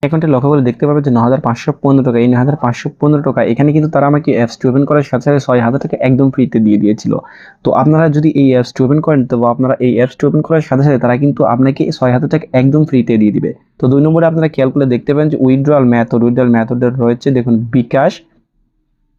অ্যাকাউন্টে লক্ষ্য করে দেখতে পাবেন যে 9,515 টাকা। এই 9,515 টাকা এখানে কিন্তু তারা আমাকে অ্যাপসটি ওপেন করার সাথে সাথে 6,000 টাকা একদম ফ্রিতে দিয়ে দিয়েছিল। তো আপনারা যদি এই অ্যাপসটি ওপেন করেন, তো আপনারা এই অ্যাপসটি ওপেন করার সাথে সাথে তারা কিন্তু আপনাকে 6,000 টাকা একদম ফ্রিতে দিয়ে দিবে। তো 2 নম্বরে আপনারা খেয়াল করে দেখতে পাবেন যে উইথড্রয়াল মেথড রয়েছে দেখুন, বিকাশ,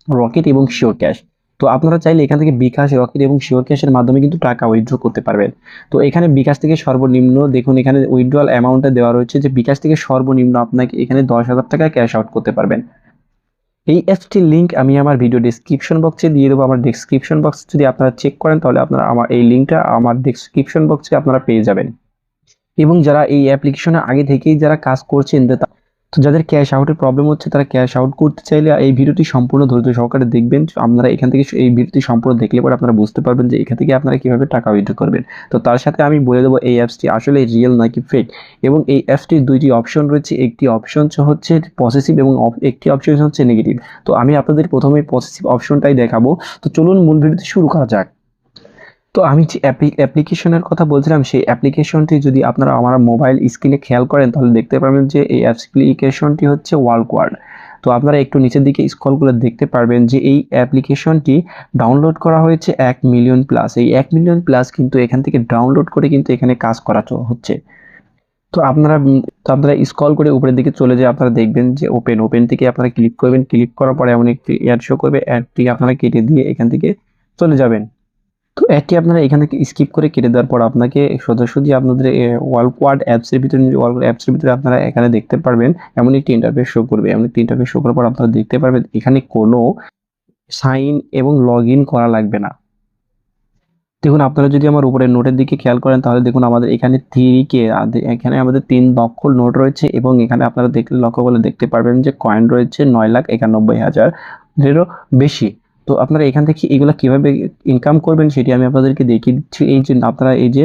রকেট এবং শিওর ক্যাশ। তো আপনারা চাইলে এখান থেকে বিকাশ, রকেট এবং শিওর ক্যাশের মাধ্যমে কিন্তু টাকা উইথড্র করতে পারবেন। তো এখানে বিকাশ থেকে সর্বনিম্ন দেখুন, এখানে উইথড্রয়াল অ্যামাউন্টটা দেওয়া রয়েছে যে বিকাশ থেকে সর্বনিম্ন আপনাকে এখানে 10,000 টাকা ক্যাশ আউট করতে পারবেন। এই অ্যাপসটির লিঙ্ক আমি আমার ভিডিও ডেসক্রিপশন বক্সে দিয়ে দেবো। আমার ডেসক্রিপশন বক্স যদি আপনারা চেক করেন, তাহলে আপনারা আমার এই লিঙ্কটা আমার ডেসক্রিপশন বক্সে আপনারা পেয়ে যাবেন। এবং যারা এই অ্যাপ্লিকেশনে আগে থেকেই যারা কাজ করছেন, তো যাদের ক্যাশ আউটের প্রবলেম হচ্ছে, তারা ক্যাশ আউট করতে চাইলে এই ভিডিওটি সম্পূর্ণ ধৈর্য সহকারে দেখবেন। আপনারা এখান থেকে এই ভিডিওটি সম্পূর্ণ দেখলে পরে আপনারা বুঝতে পারবেন যে এখান থেকে আপনারা কিভাবে টাকা উইথড্র করবেন। তো তার সাথে আমি বলে দেবো এই অ্যাপসটি আসলে রিয়েল নাকি ফেক। এবং এই অ্যাপসটির দুইটি অপশন রয়েছে, একটি অপশন হচ্ছে পজিটিভ এবং একটি অপশন হচ্ছে নেগেটিভ। তো আমি আপনাদের প্রথমে পজিটিভ অপশনটাই দেখাবো। তো চলুন মূল ভিডিওটি শুরু করা যাক। তো আমি যে অ্যাপ্লিকেশনের কথা বলছিলাম, সেই অ্যাপ্লিকেশনটি যদি আপনারা আমার মোবাইল স্ক্রিনে খেয়াল করেন, তাহলে দেখতে পারবেন যে এই অ্যাপ্লিকেশনটি হচ্ছে ওয়ালকোয়ার্ড। তো আপনারা একটু নিচের দিকে স্ক্রল করে দেখতে পারবেন যে এই অ্যাপ্লিকেশনটি ডাউনলোড করা হয়েছে 1 মিলিয়ন প্লাস। এই 1 মিলিয়ন প্লাস কিন্তু এখান থেকে ডাউনলোড করে কিন্তু এখানে কাজ করা হচ্ছে। তো আপনারা স্ক্রল করে উপরের দিকে চলে যেয়ে আপনারা দেখবেন যে ওপেন থেকে আপনারা ক্লিক করবেন। ক্লিক করার পরে এমন একটি অ্যাড শো করবে, অ্যাডটি আপনারা কেটে দিয়ে এখান থেকে চলে যাবেন। তো এটি আপনারা এখান থেকে স্কিপ করে কেটে দেওয়ার পর আপনাকে সোজাসুজি আপনাদের ওয়ালকোয়ার্ড অ্যাপসের ভিতরে, ওয়ালকোয়ার্ড অ্যাপসের ভিতরে আপনারা এখানে দেখতে পারবেন এমন একটি ইন্টারফেস শো করবে। এমন একটি ইন্টারফেস শো করার পর আপনারা দেখতে পারবেন এখানে কোনো সাইন এবং লগ ইন করা লাগবে না। দেখুন, আপনারা যদি আমার উপরে নোটের দিকে খেয়াল করেন, তাহলে দেখুন আমাদের এখানে 3K, এখানে আমাদের 3 লক্ষ নোট রয়েছে এবং এখানে আপনারা দেখলে লক্ষ্য করলে দেখতে পারবেন যে কয়েন রয়েছে 9,91,000-এরও বেশি। তো আপনারা এখান থেকে এগুলা কিভাবে ইনকাম করবেন সেটি আমি আপনাদেরকে দেখিয়ে দিচ্ছি। এই যে আপনারা এই যে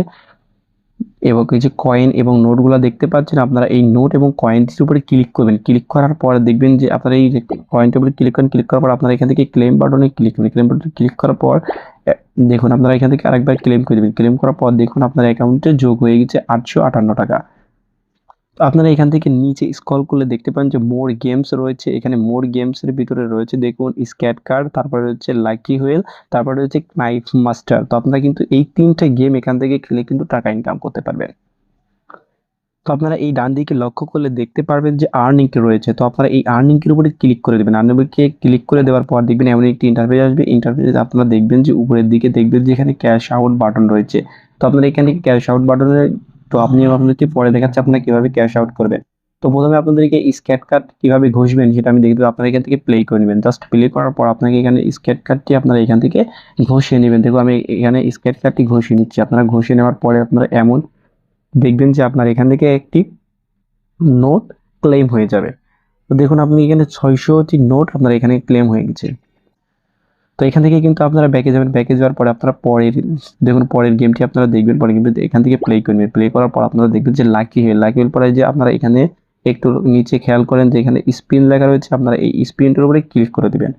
এবং এই যে কয়েন এবং নোটগুলো দেখতে পাচ্ছেন, আপনারা এই নোট এবং কয়েনটির উপরে ক্লিক করবেন। ক্লিক করার পর দেখবেন যে আপনারা এই যে কয়েনটির উপরে ক্লিক করেন। ক্লিক করার পর আপনারা এখান থেকে ক্লেম বাটনে ক্লিক করবেন। ক্লেম বাটনে ক্লিক করার পর দেখুন আপনারা এখান থেকে আরেকবার ক্লেম করে দেবেন। ক্লেম করার পর দেখুন আপনার অ্যাকাউন্টে যোগ হয়ে গেছে 858 টাকা। তো আপনারা এখান থেকে নিচে স্ক্রল করলে দেখতে পান যে মোর গেমস রয়েছে। এখানে মোর গেমস এর ভিতরে রয়েছে দেখুন স্ক্যাট কার্ড, তারপরে হচ্ছে লাকি হুইল, তারপরে হচ্ছে নাইফ মাস্টার। তো আপনারা কিন্তু এই 3টা গেম এখান থেকে খেলে কিন্তু টাকা ইনকাম করতে পারবেন। তো আপনারা এই ডান দিকে লক্ষ্য করলে দেখতে পারবেন যে আর্নিং রয়েছে। তো আপনারা এই আর্নিং এর উপরে ক্লিক করে দেবেন। আর্নিংকে ক্লিক করে দেওয়ার পর দেখবেন এমন একটি ইন্টারফেস আসবে। ইন্টারফেসে আপনারা দেখবেন যে উপরের দিকে দেখবেন যে এখানে ক্যাশ আউট বাটন রয়েছে। তো আপনারা এখান থেকে ক্যাশ আউট বাটনে, তো আপনি আপনাদেরকে পরে দেখাচ্ছি আপনারা কিভাবে ক্যাশ আউট করবেন। তো প্রথমে আপনাদেরকে স্ক্যাট কার্ড কিভাবে ঘষবেন সেটা আমি দেখে দেবো। আপনারা এখান থেকে প্লে করে নেবেন। জাস্ট প্লে করার পর আপনাকে এখানে স্ক্যাট কার্ডটি আপনারা এখান থেকে ঘষিয়ে নেবেন। দেখো আমি এখানে স্ক্যাট কার্ডটি ঘষিয়ে নিচ্ছি। আপনারা ঘষিয়ে নেওয়ার পরে আপনারা এমন দেখবেন যে আপনার এখান থেকে একটি নোট ক্লেম হয়ে যাবে। তো দেখুন আপনি এখানে 600টি নোট আপনার এখানে ক্লেম হয়ে গেছে। তো এখান থেকে কিন্তু আপনারা ব্যাকে যাবেন। ব্যাকে যাওয়ার পরে আপনারা দেখুন পরের গেমটি আপনারা দেখবেন। পরের গেমটি এখান থেকে প্লে করবেন। প্লে করার পর আপনারা দেখবেন যে লাকি হুইল পরে যে আপনারা এখানে একটু নিচে খেয়াল করেন যে এখানে স্পিন লেখা রয়েছে। আপনারা এই স্পিনটার উপরে ক্লিক করে দিবেন।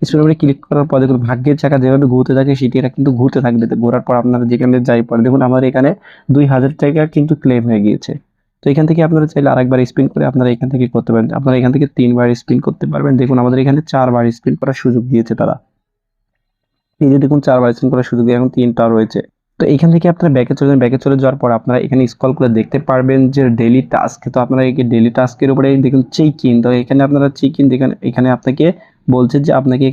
স্পিনের উপরে ক্লিক করার পর দেখুন ভাগ্যের চাকা যেভাবে ঘুরতে থাকে সেটি এটা কিন্তু ঘুরতে থাকবে। ঘোরার পর আপনারা যেখানে যাই পরে দেখুন আমার এখানে 2,000 টাকা কিন্তু ক্লেম হয়ে গিয়েছে। তো এখান থেকে আপনারা চাইলে আরেকবার স্পিন করে আপনারা এখান থেকে করতে পারেন। আপনারা এখান থেকে 3 বার স্পিন করতে পারবেন। দেখুন আমাদের এখানে 4 বার স্পিন করার সুযোগ দিয়েছে তারা। এই যে দেখুন 4 বার স্পিন করার সুযোগ দিয়ে এখন 3টা রয়েছে। তো এখান থেকে আপনারা ব্যাকে চলে যান। ব্যাকে চলে যাওয়ার পর আপনারা এখানে স্ক্রল করে দেখতে পারবেন যে ডেইলি টাস্ক। তো আপনারা এই ডেইলি টাস্কের উপরে দেখুন চেক ইন। তো এখানে আপনারা চেক ইন দেখেন, এখানে আপনাকে বলছে যে আপনাকে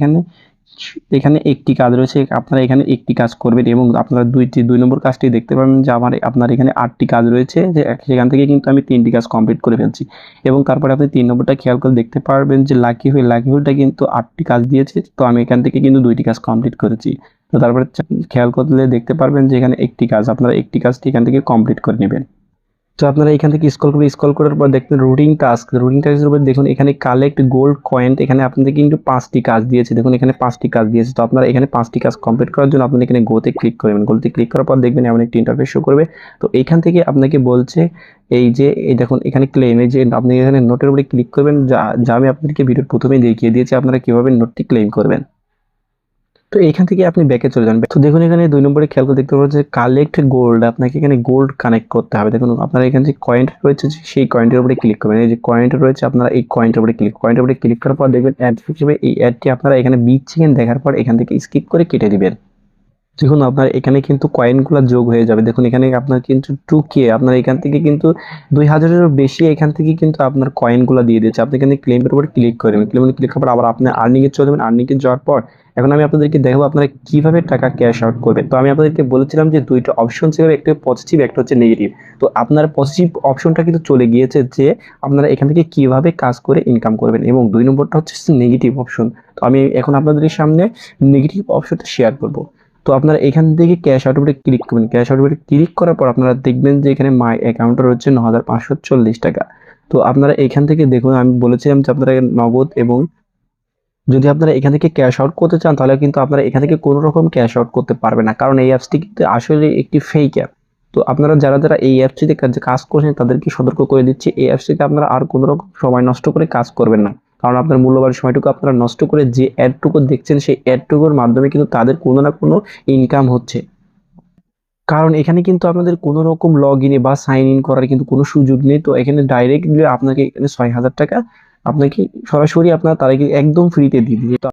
এখানে একটি কাজ রয়েছে, আপনারা এখানে একটি কাজ করবেন এবং আপনারা 2 নম্বর কাজটি দেখতে পাবেন যে আপনার এখানে 8টি কাজ রয়েছে, যে সেখান থেকে কিন্তু আমি 3টি কাজ কমপ্লিট করে ফেলছি। এবং তারপরে আপনি 3 নম্বরটা খেয়াল করে দেখতে পারবেন যে লাকি হুইলটা কিন্তু 8টি কাজ দিয়েছে। তো আমি এখান থেকে কিন্তু 2টি কাজ কমপ্লিট করেছি। তো তারপরে খেয়াল করলে দেখতে পারবেন যে এখানে একটি কাজ, আপনারা একটি কাজটি এখান থেকে কমপ্লিট করে নেবেন। তো আপনারা এখান থেকে স্ক্রল করার পর দেখবেন রুটিন টাস্কের উপর দেখুন এখানে কালেক্ট গোল্ড কয়েন। এখানে আপনাদের কিন্তু 5টি কাজ দিয়েছে। দেখুন এখানে 5টি কাজ দিয়েছে। তো আপনারা এখানে 5টি কাজ কমপ্লিট করার জন্য আপনারা এখানে গোতে ক্লিক করবেন। গোতে ক্লিক করার পর দেখবেন এমন একটি ইন্টারফেস শো করবে। তো এইখান থেকে আপনাকে বলছে এই যে এই দেখুন এখানে ক্লেম, এই যে আপনি এখানে নোটের উপরে ক্লিক করবেন, যা আমি আপনাদেরকে ভিডিওর প্রথমেই দেখিয়ে দিয়েছি আপনারা কিভাবে নোটটি ক্লেম করবেন। তো এখান থেকে আপনি ব্যাকে চলে যান। তো দেখুন এখানে 2 নম্বরে খেয়াল করে দেখতে পাচ্ছেন যে কালেক্ট গোল্ড, আপনাকে এখানে গোল্ড কানেক্ট করতে হবে। দেখুন আপনার এখানে যে কয়েনটা রয়েছে সেই কয়েনটার উপরে ক্লিক করবেন। এই যে কয়েনটা রয়েছে আপনারা এই কয়েনটার উপরে ক্লিক করার পর দেখবেন অ্যাড হিসেবে এই অ্যাডটি আপনারা এখানে 20 সেকেন্ড দেখার পর এখান থেকে স্কিপ করে কেটে দিবেন। দেখুন আপনার এখানে কিন্তু কয়েনগুলা যোগ হয়ে যাবে। দেখুন এখানে আপনার কিন্তু 2K, আপনার এখান থেকে কিন্তু 2000 এরও বেশি এখান থেকে কিন্তু আপনার কয়েনগুলা দিয়ে দিয়েছে। আপনি এখানে ক্লেমের উপর ক্লিক করবেন। ক্লেমে ক্লিক করার পর আবার আপনি আর্নিং এ চলে যাবেন। আর্নিং এ যাওয়ার পর এখন আমি আপনাদেরকে দেখাবো আপনারা কিভাবে টাকা ক্যাশ আউট করবেন। তো আমি আপনাদেরকে বলেছিলাম যে 2টা অপশন ছিল, একটা পজিটিভ একটা হচ্ছে নেগেটিভ। তো আপনার পজিটিভ অপশনটা কিন্তু চলে গিয়েছে যে আপনারা এখান থেকে কিভাবে কাজ করে ইনকাম করবেন, এবং 2 নম্বরটা হচ্ছে নেগেটিভ অপশন। তো আমি এখন আপনাদের সামনে নেগেটিভ অপশনটা শেয়ার করব। তো আপনারা এখান থেকে ক্যাশ আউট উপরে ক্লিক করবেন। ক্যাশ আউট উপরে ক্লিক করার পর আপনারা দেখবেন যে এখানে মাই অ্যাকাউন্টে রয়েছে 9540 টাকা। তো আপনারা এখান থেকে দেখুন, আমি বলেছিলাম যে আপনারা নগদ, এবং যদি আপনারা এখান থেকে ক্যাশ আউট করতে চান তাহলে কিন্তু আপনারা এখান থেকে কোনো রকম ক্যাশ আউট করতে পারবেন না, কারণ এই অ্যাপসটি কিন্তু আসলে একটি ফেক অ্যাপ। তো আপনারা যারা এই অ্যাপসটিতে কাজ করছেন তাদেরকে সতর্ক করে দিচ্ছি, এই অ্যাপসটিতে আপনারা আর কোনো রকম সময় নষ্ট করে কাজ করবেন না। কারণ আপনার মূল্যবান সময়টুকু আপনারা নষ্ট করে যে অ্যাডটুকু দেখছেন সেই অ্যাডটুকুর মাধ্যমে কিন্তু তাদের কোনো না কোনো ইনকাম হচ্ছে। কারণ এখানে কিন্তু আপনাদের কোনো রকম লগ ইন বা সাইন ইন করার কিন্তু কোনো সুযোগ নেই। তো এখানে ডাইরেক্টলি আপনাকে এখানে 6000 টাকা আপনাকে সরাসরি আপনার তারা একদম ফ্রিতে দিয়ে দিবে।